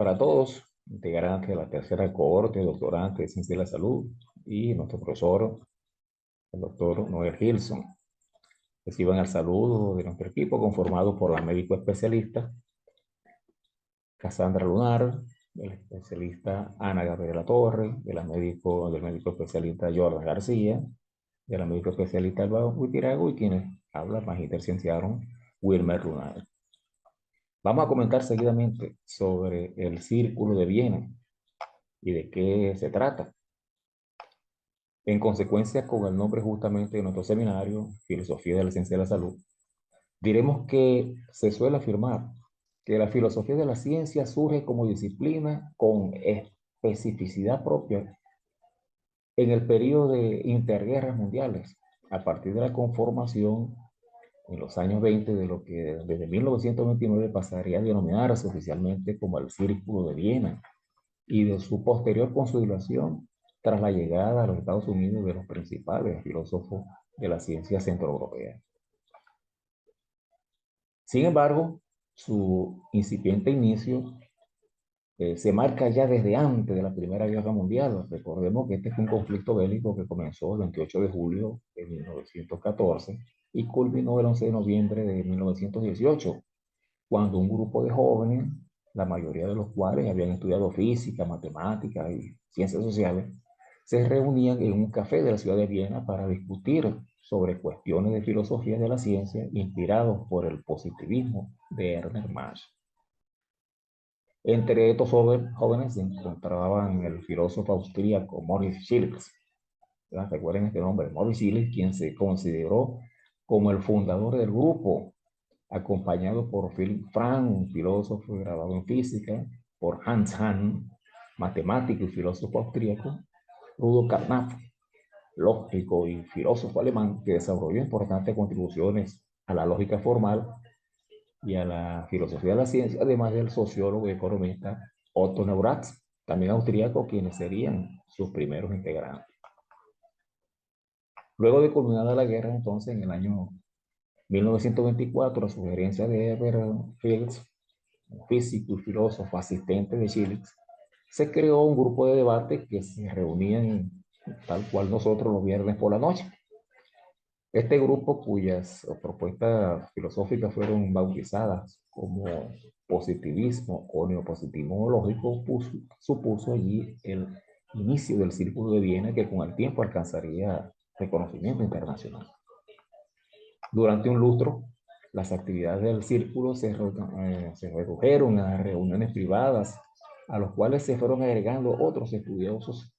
para todos, integrantes de la tercera cohorte, doctorantes de Ciencia de la Salud y nuestro profesor, el doctor Noel Gilson. Reciban el saludo de nuestro equipo conformado por la médico especialista Cassandra Lunar, el especialista Ana Gabriela Torre, del médico especialista Jordan García, de la médico especialista Alba Huitirago y quienes hablan Magíter Cienciaron Wilmer Lunar. Vamos a comentar seguidamente sobre el Círculo de Viena y de qué se trata. En consecuencia, con el nombre justamente de nuestro seminario, Filosofía de la Ciencia de la Salud, diremos que se suele afirmar que la filosofía de la ciencia surge como disciplina con especificidad propia en el periodo de interguerras mundiales, a partir de la conformación en los años 20 de lo que desde 1929 pasaría a denominarse oficialmente como el Círculo de Viena y de su posterior consolidación tras la llegada a los Estados Unidos de los principales filósofos de la ciencia centroeuropea. Sin embargo, su incipiente inicio se marca ya desde antes de la Primera Guerra Mundial. Recordemos que este fue un conflicto bélico que comenzó el 28 de julio de 1914 y culminó el 11 de noviembre de 1918, cuando un grupo de jóvenes, la mayoría de los cuales habían estudiado física, matemáticas y ciencias sociales, se reunían en un café de la ciudad de Viena para discutir sobre cuestiones de filosofía de la ciencia inspirados por el positivismo de Ernest Mach. Entre estos jóvenes se encontraban el filósofo austríaco Maurice Schiller. Recuerden este nombre, Maurice Schiller, quien se consideró como el fundador del grupo, acompañado por Philipp Frank, un filósofo graduado en física, por Hans Hahn, matemático y filósofo austríaco, Rudolf Carnap, lógico y filósofo alemán, que desarrolló importantes contribuciones a la lógica formal y a la filosofía de la ciencia, además del sociólogo y economista Otto Neurath, también austríaco, quienes serían sus primeros integrantes. Luego de culminada la guerra, entonces, en el año 1924, a sugerencia de Herbert Fields, un físico y filósofo asistente de Schiller, se creó un grupo de debate que se reunían tal cual nosotros los viernes por la noche. Este grupo, cuyas propuestas filosóficas fueron bautizadas como positivismo o neopositivismo lógico, supuso allí el inicio del Círculo de Viena, que con el tiempo alcanzaría reconocimiento internacional. Durante un lustro, las actividades del círculo se redujeron a reuniones privadas, a los cuales se fueron agregando otros estudiosos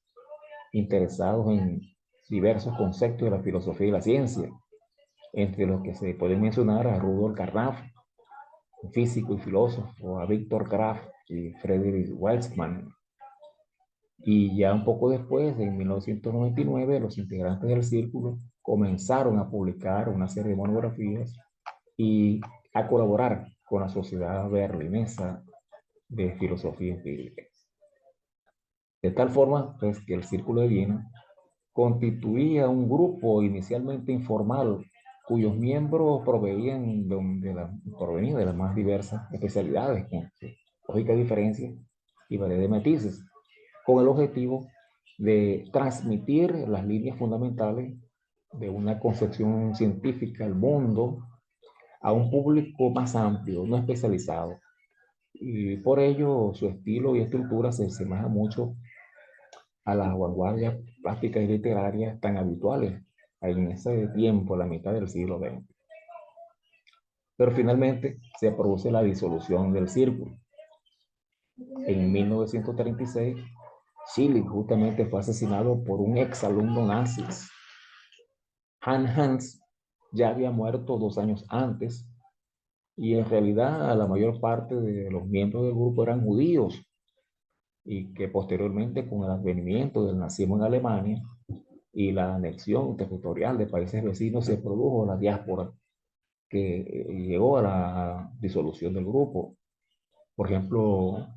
interesados en diversos conceptos de la filosofía y la ciencia, entre los que se pueden mencionar a Rudolf Carnap, físico y filósofo, a Viktor Kraft y Friedrich Watzmann. Y ya un poco después, en 1999, los integrantes del círculo comenzaron a publicar una serie de monografías y a colaborar con la Sociedad Berlinesa de Filosofía Empírica. De tal forma, pues, que el Círculo de Viena constituía un grupo inicialmente informal cuyos miembros provenían de las más diversas especialidades, con lógica diferencia y variedad de matices, con el objetivo de transmitir las líneas fundamentales de una concepción científica al mundo a un público más amplio, no especializado. Y por ello su estilo y estructura se asemeja mucho a las vanguardias plásticas y literarias tan habituales en ese tiempo, la mitad del siglo XX. Pero finalmente se produce la disolución del círculo. En 1936, Schilling justamente fue asesinado por un exalumno nazi. Hans ya había muerto 2 años antes y en realidad la mayor parte de los miembros del grupo eran judíos y que posteriormente con el advenimiento del nazismo en Alemania y la anexión territorial de países vecinos se produjo la diáspora que llegó a la disolución del grupo. Por ejemplo,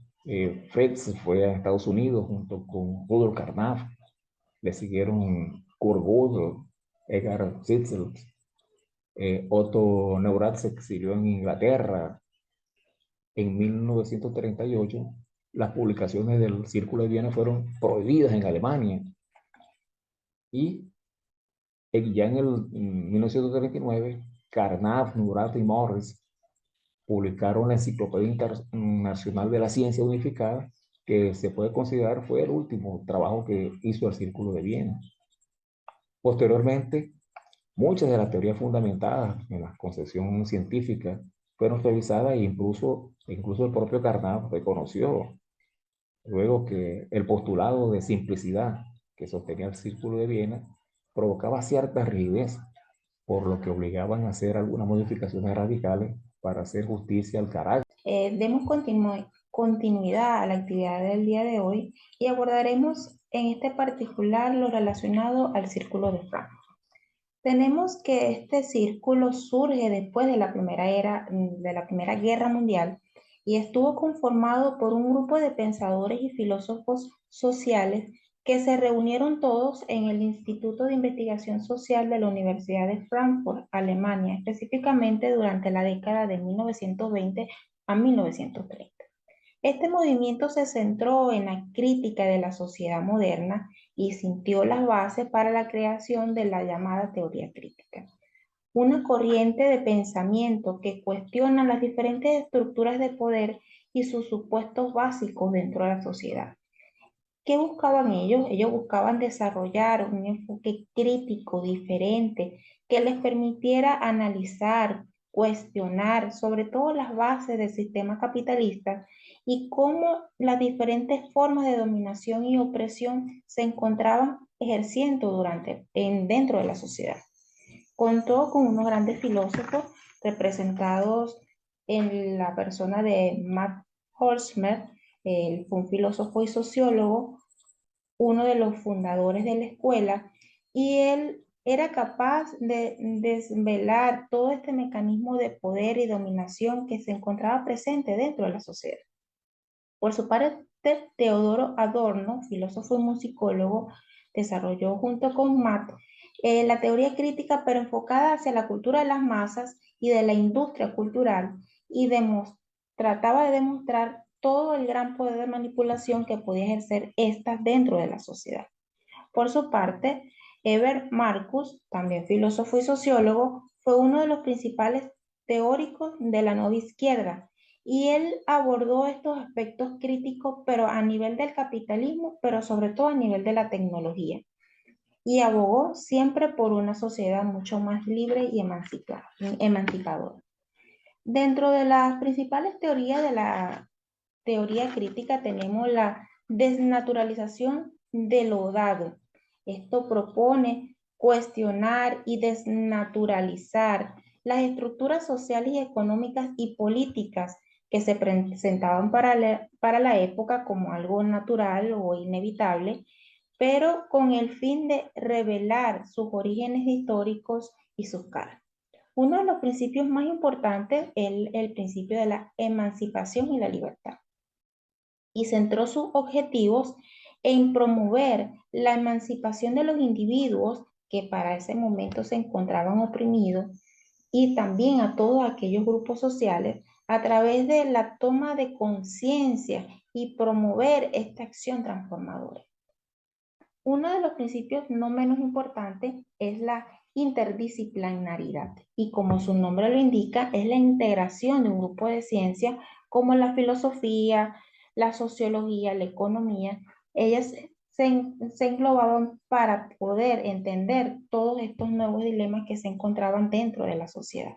Fritz fue a Estados Unidos junto con Rudolf Carnap, le siguieron Kurt Gödel, Edgar Zitzel, Otto Neurath se exilió en Inglaterra en 1938 las publicaciones del Círculo de Viena fueron prohibidas en Alemania y ya en 1939, Carnap, Murat y Morris publicaron la Enciclopedia Internacional de la Ciencia Unificada, que se puede considerar fue el último trabajo que hizo el Círculo de Viena. Posteriormente, muchas de las teorías fundamentadas en la concepción científica fueron revisadas e incluso el propio Carnap reconoció luego que el postulado de simplicidad que sostenía el Círculo de Viena provocaba cierta rigidez, por lo que obligaban a hacer algunas modificaciones radicales para hacer justicia al carácter. Continuidad a la actividad del día de hoy y abordaremos en este particular lo relacionado al Círculo de Frankfurt. Tenemos que este círculo surge después de de la Primera Guerra Mundial y estuvo conformado por un grupo de pensadores y filósofos sociales que se reunieron todos en el Instituto de Investigación Social de la Universidad de Frankfurt, Alemania, específicamente durante la década de 1920 a 1930. Este movimiento se centró en la crítica de la sociedad moderna y sintió las bases para la creación de la llamada teoría crítica, una corriente de pensamiento que cuestiona las diferentes estructuras de poder y sus supuestos básicos dentro de la sociedad. ¿Qué buscaban ellos? Ellos buscaban desarrollar un enfoque crítico diferente que les permitiera analizar, cuestionar sobre todo las bases del sistema capitalista y cómo las diferentes formas de dominación y opresión se encontraban ejerciendo dentro de la sociedad. Contó con unos grandes filósofos representados en la persona de Max Horkheimer. Él fue un filósofo y sociólogo, uno de los fundadores de la escuela, y él era capaz de desvelar todo este mecanismo de poder y dominación que se encontraba presente dentro de la sociedad. Por su parte, Teodoro Adorno, filósofo y musicólogo, desarrolló junto con Matt la teoría crítica, pero enfocada hacia la cultura de las masas y de la industria cultural, y trataba de demostrar todo el gran poder de manipulación que podía ejercer estas dentro de la sociedad. Por su parte, Herbert Marcuse, también filósofo y sociólogo, fue uno de los principales teóricos de la nueva izquierda, y él abordó estos aspectos críticos, pero a nivel del capitalismo, pero sobre todo a nivel de la tecnología, y abogó siempre por una sociedad mucho más libre y emancipadora. Dentro de las principales teorías de la teoría crítica tenemos la desnaturalización de lo dado. Esto propone cuestionar y desnaturalizar las estructuras sociales y económicas y políticas que se presentaban para la época como algo natural o inevitable, pero con el fin de revelar sus orígenes históricos y sus caras. Uno de los principios más importantes es el principio de la emancipación y la libertad, y centró sus objetivos en promover la emancipación de los individuos que para ese momento se encontraban oprimidos, y también a todos aquellos grupos sociales a través de la toma de conciencia y promover esta acción transformadora. Uno de los principios no menos importantes es la interdisciplinaridad, y como su nombre lo indica, es la integración de un grupo de ciencias como la filosofía, la sociología, la economía. Ellas se englobaban para poder entender todos estos nuevos dilemas que se encontraban dentro de la sociedad.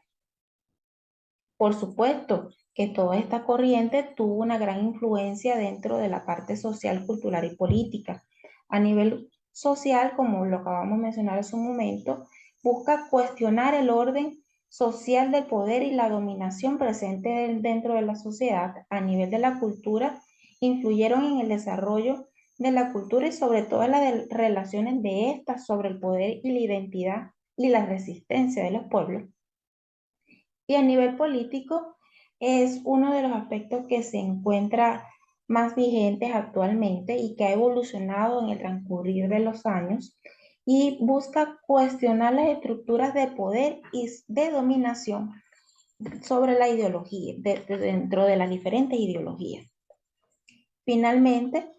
Por supuesto que toda esta corriente tuvo una gran influencia dentro de la parte social, cultural y política. A nivel social, como lo acabamos de mencionar hace un momento, busca cuestionar el orden social del poder y la dominación presente dentro de la sociedad. A nivel de la cultura, influyeron en el desarrollo de la cultura y sobre todo las relaciones de estas sobre el poder y la identidad y la resistencia de los pueblos. Y a nivel político es uno de los aspectos que se encuentra más vigentes actualmente y que ha evolucionado en el transcurrir de los años, y busca cuestionar las estructuras de poder y de dominación sobre la ideología, dentro de las diferentes ideologías. Finalmente,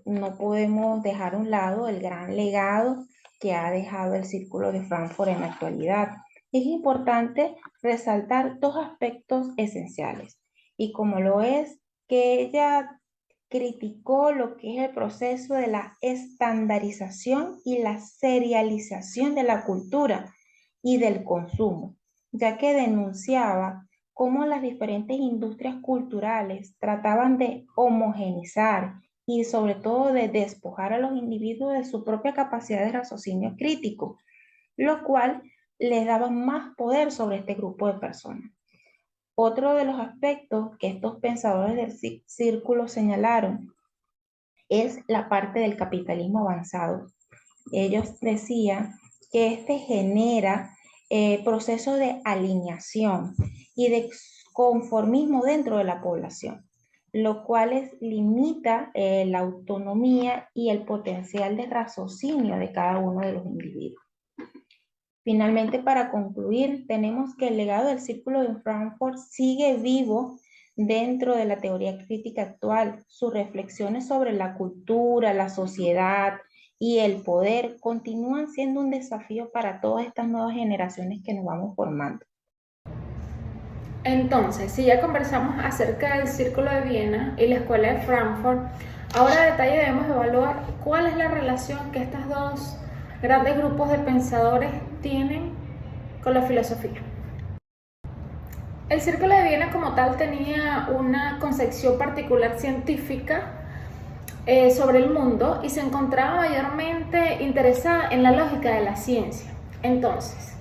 no podemos dejar a un lado el gran legado que ha dejado el Círculo de Frankfurt en la actualidad. Es importante resaltar dos aspectos esenciales, y como lo es que ella criticó lo que es el proceso de la estandarización y la serialización de la cultura y del consumo, ya que denunciaba cómo las diferentes industrias culturales trataban de homogenizar y sobre todo de despojar a los individuos de su propia capacidad de raciocinio crítico, lo cual les daba más poder sobre este grupo de personas. Otro de los aspectos que estos pensadores del círculo señalaron es la parte del capitalismo avanzado. Ellos decían que este genera procesos de alineación y de conformismo dentro de la población, lo cual limita la autonomía y el potencial de raciocinio de cada uno de los individuos. Finalmente, para concluir, tenemos que el legado del Círculo de Frankfurt sigue vivo dentro de la teoría crítica actual. Sus reflexiones sobre la cultura, la sociedad y el poder continúan siendo un desafío para todas estas nuevas generaciones que nos vamos formando. Entonces, si ya conversamos acerca del Círculo de Viena y la Escuela de Frankfurt, ahora a detalle debemos evaluar cuál es la relación que estos dos grandes grupos de pensadores tienen con la filosofía. El Círculo de Viena como tal tenía una concepción particular científica sobre el mundo y se encontraba mayormente interesada en la lógica de la ciencia. Entonces,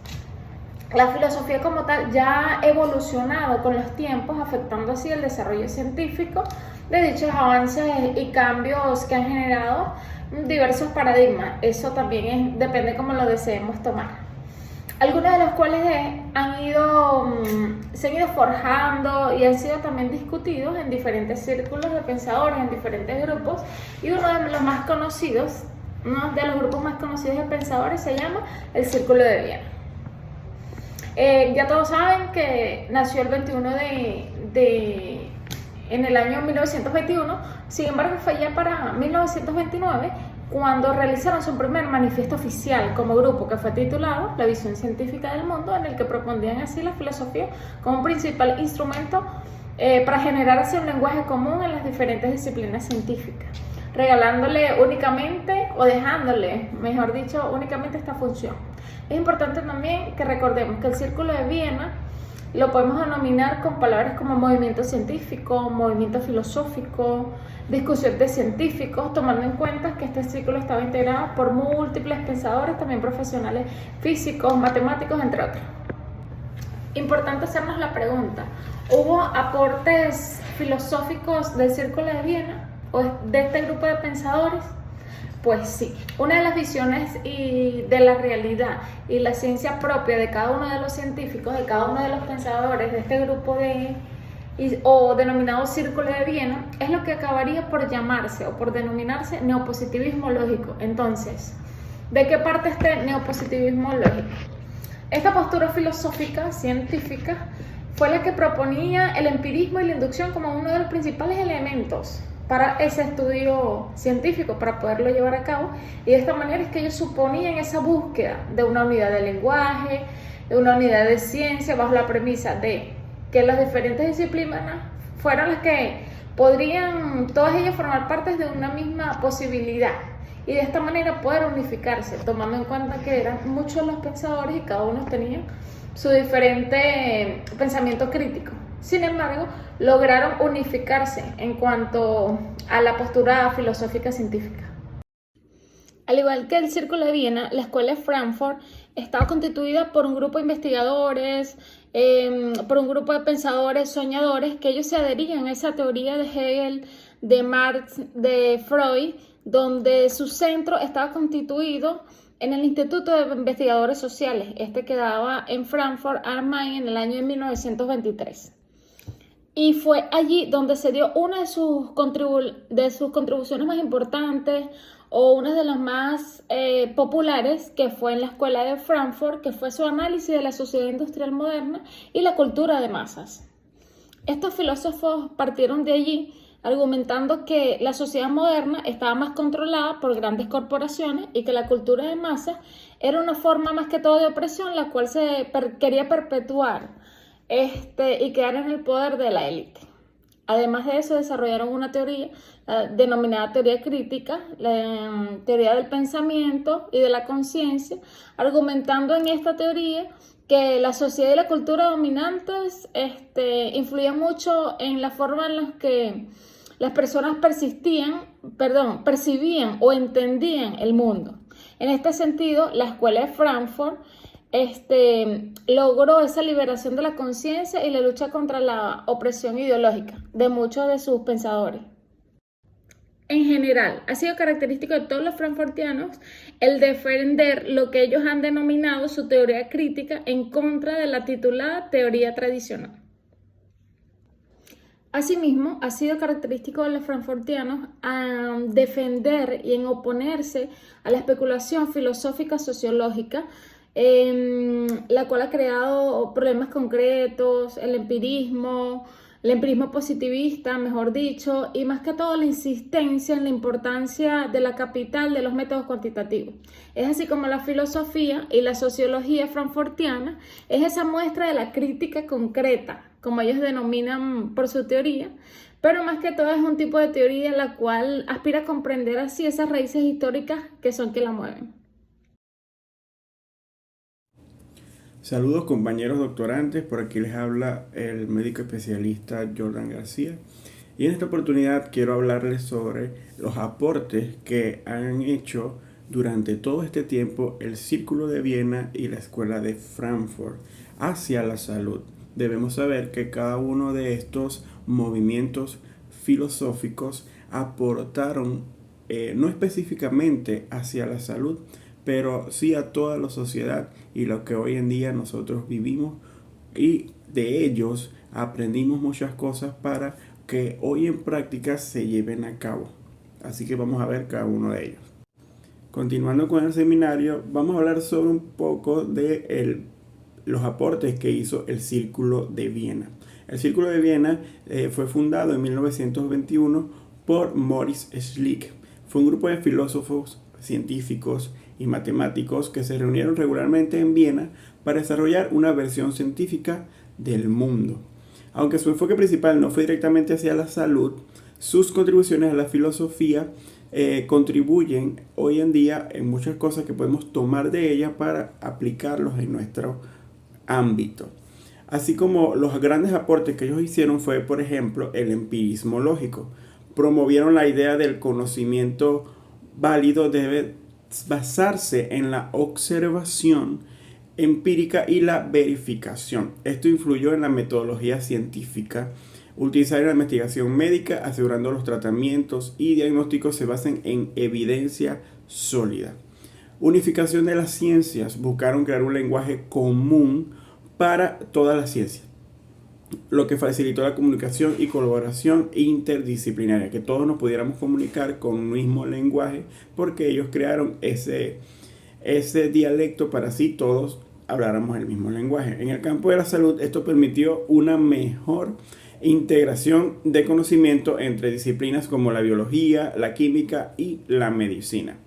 la filosofía como tal ya ha evolucionado con los tiempos, afectando así el desarrollo científico de dichos avances y cambios que han generado diversos paradigmas. Eso también depende cómo lo deseemos tomar. Algunos de los cuales se han ido forjando y han sido también discutidos en diferentes círculos de pensadores, en diferentes grupos, y uno de los más conocidos, uno de los grupos más conocidos de pensadores se llama el Círculo de Viena. Ya todos saben que nació el 21 en el año 1921, sin embargo fue ya para 1929 cuando realizaron su primer manifiesto oficial como grupo, que fue titulado La visión científica del mundo, en el que propondían así la filosofía como un principal instrumento para generar así un lenguaje común en las diferentes disciplinas científicas, regalándole únicamente, o dejándole, mejor dicho, únicamente esta función. Es importante también que recordemos que el Círculo de Viena lo podemos denominar con palabras como movimiento científico, movimiento filosófico, discusión de científicos, tomando en cuenta que este círculo estaba integrado por múltiples pensadores, también profesionales físicos, matemáticos, entre otros. Importante hacernos la pregunta, ¿hubo aportes filosóficos del Círculo de Viena o de este grupo de pensadores? Pues sí, una de las visiones de la realidad y la ciencia propia de cada uno de los científicos, de cada uno de los pensadores de este grupo o denominado Círculo de Viena, es lo que acabaría por llamarse o por denominarse neopositivismo lógico. Entonces, ¿de qué parte este neopositivismo lógico? Esta postura filosófica, científica, fue la que proponía el empirismo y la inducción como uno de los principales elementos para ese estudio científico, para poderlo llevar a cabo, y de esta manera es que ellos suponían esa búsqueda de una unidad de lenguaje, de una unidad de ciencia, bajo la premisa de que las diferentes disciplinas fueran las que podrían, todas ellas, formar parte de una misma posibilidad, y de esta manera poder unificarse, tomando en cuenta que eran muchos los pensadores y cada uno tenía su diferente pensamiento crítico. Sin embargo, lograron unificarse en cuanto a la postura filosófica científica. Al igual que el Círculo de Viena, la Escuela de Frankfurt estaba constituida por un grupo de investigadores, por un grupo de pensadores, soñadores, que ellos se adherían a esa teoría de Hegel, de Marx, de Freud, donde su centro estaba constituido en el Instituto de Investigadores Sociales. Este quedaba en Frankfurt am Main en el año de 1923. Y fue allí donde se dio una de sus contribuciones más importantes, o una de las más populares, que fue en la Escuela de Frankfurt, que fue su análisis de la sociedad industrial moderna y la cultura de masas. Estos filósofos partieron de allí argumentando que la sociedad moderna estaba más controlada por grandes corporaciones y que la cultura de masas era una forma más que todo de opresión, la cual quería perpetuar y quedar en el poder de la élite. Además de eso, desarrollaron una teoría denominada teoría crítica, la teoría del pensamiento y de la conciencia, argumentando en esta teoría que la sociedad y la cultura dominantes influían mucho en la forma en la que las personas percibían o entendían el mundo. En este sentido, la escuela de Frankfurt logró esa liberación de la conciencia y la lucha contra la opresión ideológica de muchos de sus pensadores. En general, ha sido característico de todos los frankfurtianos el defender lo que ellos han denominado su teoría crítica en contra de la titulada teoría tradicional. Asimismo, ha sido característico de los frankfurtianos defender y en oponerse a la especulación filosófica sociológica, la cual ha creado problemas concretos, el empirismo positivista, mejor dicho, y más que todo la insistencia en la importancia de la capital de los métodos cuantitativos. Es así como la filosofía y la sociología frankfurtiana es esa muestra de la crítica concreta, como ellos denominan por su teoría, pero más que todo es un tipo de teoría la cual aspira a comprender así esas raíces históricas que son que la mueven. Saludos compañeros doctorantes, por aquí les habla el médico especialista Jordan García y en esta oportunidad quiero hablarles sobre los aportes que han hecho durante todo este tiempo el Círculo de Viena y la Escuela de Frankfurt hacia la salud. Debemos saber que cada uno de estos movimientos filosóficos aportaron no específicamente hacia la salud, pero sí a toda la sociedad y lo que hoy en día nosotros vivimos, y de ellos aprendimos muchas cosas para que hoy en práctica se lleven a cabo. Así que vamos a ver cada uno de ellos. Continuando con el seminario, vamos a hablar sobre un poco de los aportes que hizo el Círculo de Viena. El Círculo de Viena fue fundado en 1921 por Maurice Schlick. Fue un grupo de filósofos, científicos y matemáticos que se reunieron regularmente en Viena para desarrollar una versión científica del mundo. Aunque su enfoque principal no fue directamente hacia la salud, sus contribuciones a la filosofía contribuyen hoy en día en muchas cosas que podemos tomar de ella para aplicarlos en nuestro ámbito. Así como los grandes aportes que ellos hicieron fue, por ejemplo, el empirismo lógico. Promovieron la idea del conocimiento válido debe basarse en la observación empírica y la verificación. Esto influyó en la metodología científica. Utilizar la investigación médica, asegurando los tratamientos y diagnósticos se basen en evidencia sólida. Unificación de las ciencias. Buscaron crear un lenguaje común para todas las ciencias, lo que facilitó la comunicación y colaboración interdisciplinaria, que todos nos pudiéramos comunicar con un mismo lenguaje, porque ellos crearon ese dialecto para así todos habláramos el mismo lenguaje. En el campo de la salud, esto permitió una mejor integración de conocimiento entre disciplinas como la biología, la química y la medicina.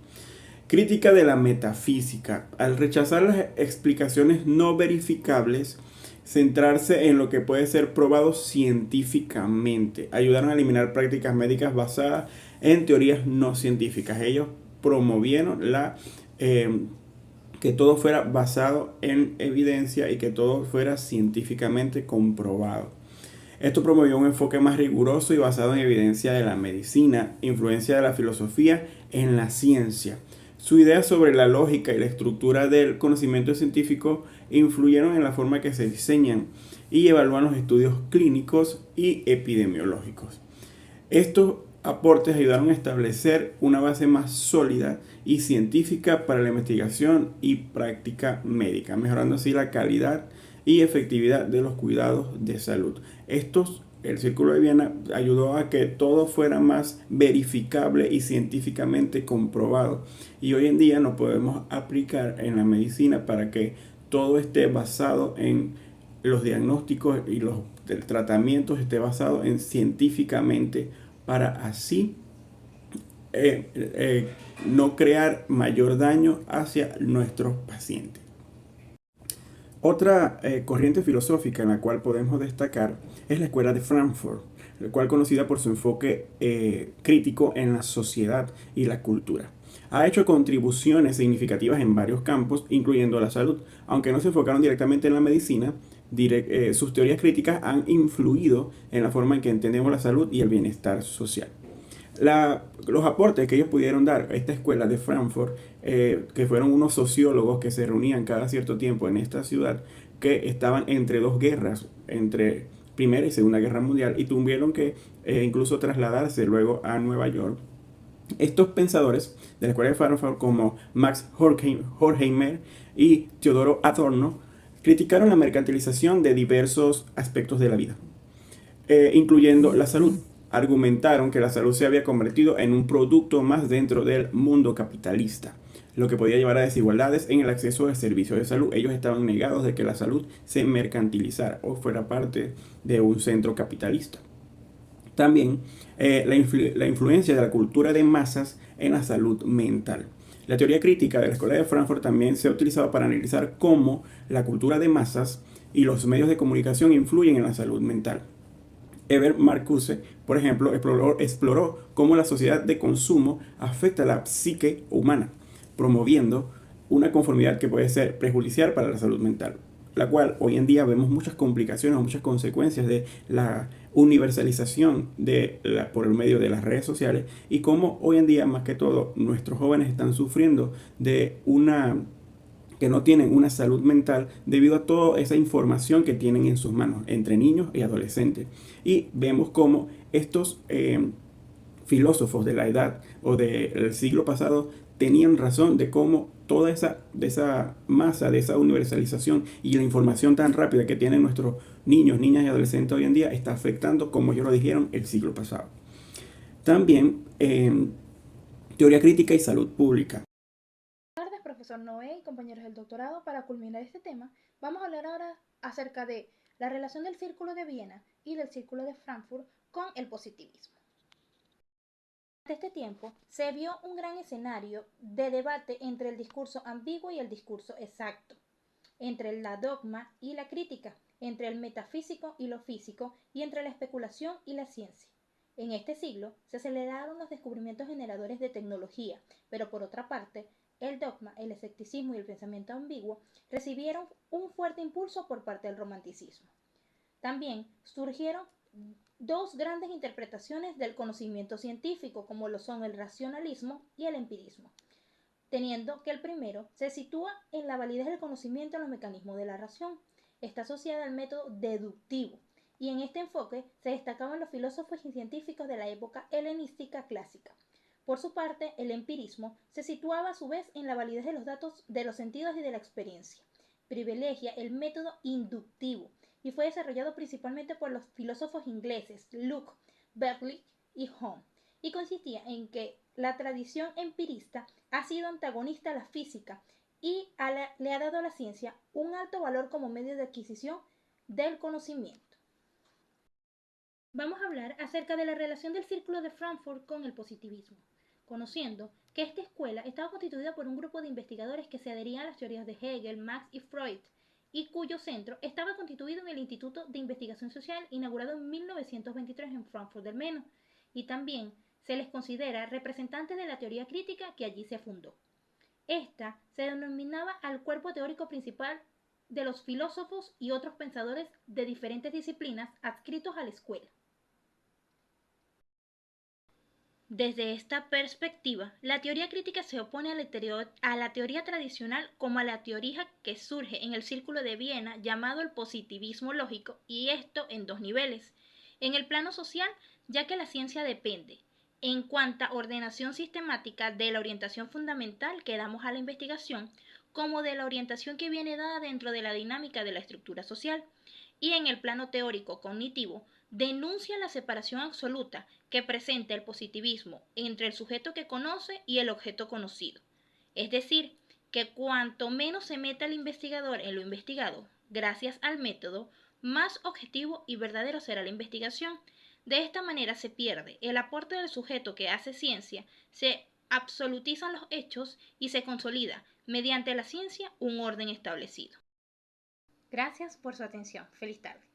Crítica de la metafísica. Al rechazar las explicaciones no verificables, centrarse en lo que puede ser probado científicamente. Ayudaron a eliminar prácticas médicas basadas en teorías no científicas. Ellos promovieron que todo fuera basado en evidencia y que todo fuera científicamente comprobado. Esto promovió un enfoque más riguroso y basado en evidencia de la medicina, influencia de la filosofía en la ciencia. Su idea sobre la lógica y la estructura del conocimiento científico influyeron en la forma que se diseñan y evalúan los estudios clínicos y epidemiológicos. Estos aportes ayudaron a establecer una base más sólida y científica para la investigación y práctica médica, mejorando así la calidad y efectividad de los cuidados de salud. El Círculo de Viena ayudó a que todo fuera más verificable y científicamente comprobado. Y hoy en día lo podemos aplicar en la medicina para que todo esté basado en los diagnósticos y los tratamientos esté basado en científicamente para así no crear mayor daño hacia nuestros pacientes. Otra corriente filosófica en la cual podemos destacar es la Escuela de Frankfurt, la cual conocida por su enfoque crítico en la sociedad y la cultura. Ha hecho contribuciones significativas en varios campos, incluyendo la salud. Aunque no se enfocaron directamente en la medicina, sus teorías críticas han influido en la forma en que entendemos la salud y el bienestar social. Los aportes que ellos pudieron dar a esta escuela de Frankfurt, que fueron unos sociólogos que se reunían cada cierto tiempo en esta ciudad, que estaban entre dos guerras, entre Primera y Segunda Guerra Mundial, y tuvieron que incluso trasladarse luego a Nueva York. Estos pensadores de la escuela de Frankfurt, como Max Horkheimer y Teodoro Adorno, criticaron la mercantilización de diversos aspectos de la vida, incluyendo la salud. Argumentaron que la salud se había convertido en un producto más dentro del mundo capitalista, lo que podía llevar a desigualdades en el acceso al servicio de salud. Ellos estaban negados de que la salud se mercantilizara o fuera parte de un centro capitalista. También la influencia de la cultura de masas en la salud mental. La teoría crítica de la Escuela de Frankfurt también se ha utilizado para analizar cómo la cultura de masas y los medios de comunicación influyen en la salud mental. Eber Marcuse, por ejemplo, exploró cómo la sociedad de consumo afecta a la psique humana, promoviendo una conformidad que puede ser perjudicial para la salud mental, la cual hoy en día vemos muchas complicaciones o muchas consecuencias de la universalización por el medio de las redes sociales, y cómo hoy en día, más que todo, nuestros jóvenes están sufriendo de que no tienen una salud mental debido a toda esa información que tienen en sus manos entre niños y adolescentes. Y vemos cómo estos filósofos de la edad o del siglo pasado tenían razón de cómo toda esa masa, de esa universalización y la información tan rápida que tienen nuestros niños, niñas y adolescentes hoy en día está afectando, como ellos lo dijeron, el siglo pasado. También teoría crítica y salud pública. Profesor Noé y compañeros del doctorado. Para culminar este tema, vamos a hablar ahora acerca de la relación del Círculo de Viena y del Círculo de Frankfurt con el positivismo. Durante este tiempo se vio un gran escenario de debate entre el discurso ambiguo y el discurso exacto, entre la dogma y la crítica, entre el metafísico y lo físico, y entre la especulación y la ciencia. En este siglo se aceleraron los descubrimientos generadores de tecnología, pero por otra parte, el dogma, el escepticismo y el pensamiento ambiguo recibieron un fuerte impulso por parte del romanticismo. También surgieron dos grandes interpretaciones del conocimiento científico, como lo son el racionalismo y el empirismo, teniendo que el primero se sitúa en la validez del conocimiento en los mecanismos de la razón. Está asociada al método deductivo, y en este enfoque se destacaban los filósofos y científicos de la época helenística clásica. Por su parte, el empirismo se situaba a su vez en la validez de los datos de los sentidos y de la experiencia. Privilegia el método inductivo y fue desarrollado principalmente por los filósofos ingleses Locke, Berkeley y Hume, y consistía en que la tradición empirista ha sido antagonista a la física y le ha dado a la ciencia un alto valor como medio de adquisición del conocimiento. Vamos a hablar acerca de la relación del Círculo de Frankfurt con el positivismo, conociendo que esta escuela estaba constituida por un grupo de investigadores que se adherían a las teorías de Hegel, Marx y Freud, y cuyo centro estaba constituido en el Instituto de Investigación Social, inaugurado en 1923 en Frankfurt del Meno, y también se les considera representantes de la teoría crítica que allí se fundó. Esta se denominaba al cuerpo teórico principal de los filósofos y otros pensadores de diferentes disciplinas adscritos a la escuela. Desde esta perspectiva, la teoría crítica se opone a la teoría tradicional como a la teoría que surge en el Círculo de Viena llamado el positivismo lógico, y esto en dos niveles. En el plano social, ya que la ciencia depende, en cuanto a ordenación sistemática, de la orientación fundamental que damos a la investigación, como de la orientación que viene dada dentro de la dinámica de la estructura social. Y en el plano teórico cognitivo, denuncia la separación absoluta que presenta el positivismo entre el sujeto que conoce y el objeto conocido. Es decir, que cuanto menos se meta el investigador en lo investigado, gracias al método, más objetivo y verdadero será la investigación. De esta manera se pierde el aporte del sujeto que hace ciencia, se absolutizan los hechos y se consolida, mediante la ciencia, un orden establecido. Gracias por su atención. Feliz tarde.